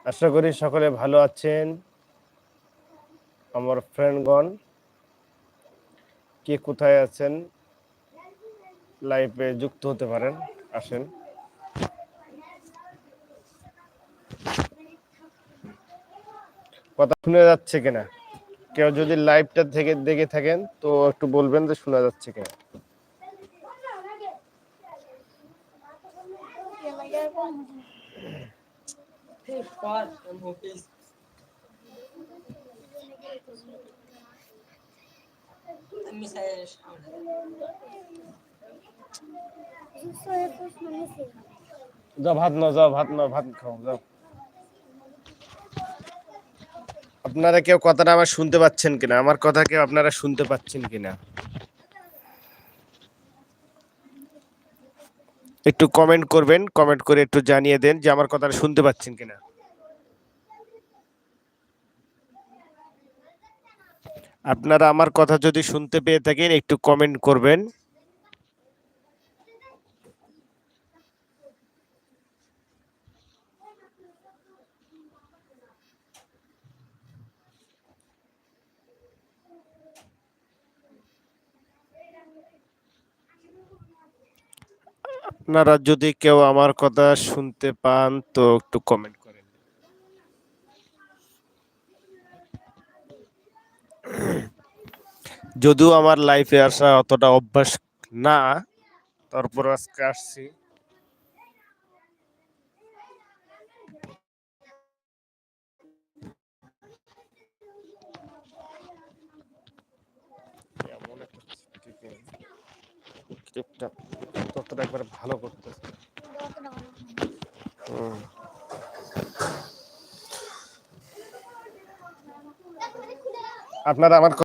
আশা করি সকলে ভালো আছেন। আমার ফ্রেন্ডগণ কে কোথায় আছেন লাইভে যুক্ত হতে পারেন, আসেন। কথা শুনে যাচ্ছে কিনা? কেউ যদি লাইভটা থেকে দেখে থাকেন তো একটু বলবেন যে শোনা যাচ্ছে কিনা। যাও ভাত নাও, যাও ভাত নাও, ভাত খাও, যাও। আপনারা কেউ কথাটা আমার শুনতে পাচ্ছেন কিনা? আমার কথা কেউ আপনারা শুনতে পাচ্ছেন কিনা? একটু কমেন্ট করবেন, কমেন্ট করে একটু জানিয়ে দেন যে আমার কথাটা শুনতে পাচ্ছেন কিনা। আপনারা আমার কথা যদি শুনতে পেয়ে থাকেন একটু কমেন্ট করবেন। আপনারা যদি কেউ আমার কথা শুনতে পান তো একটু কমেন্ট করেন। যদিও আমার লাইফে আসা অতটা অভ্যাস না, তারপর আজকে আসছি। ততটা একবার ভালো করতেছে। আপনারা আমার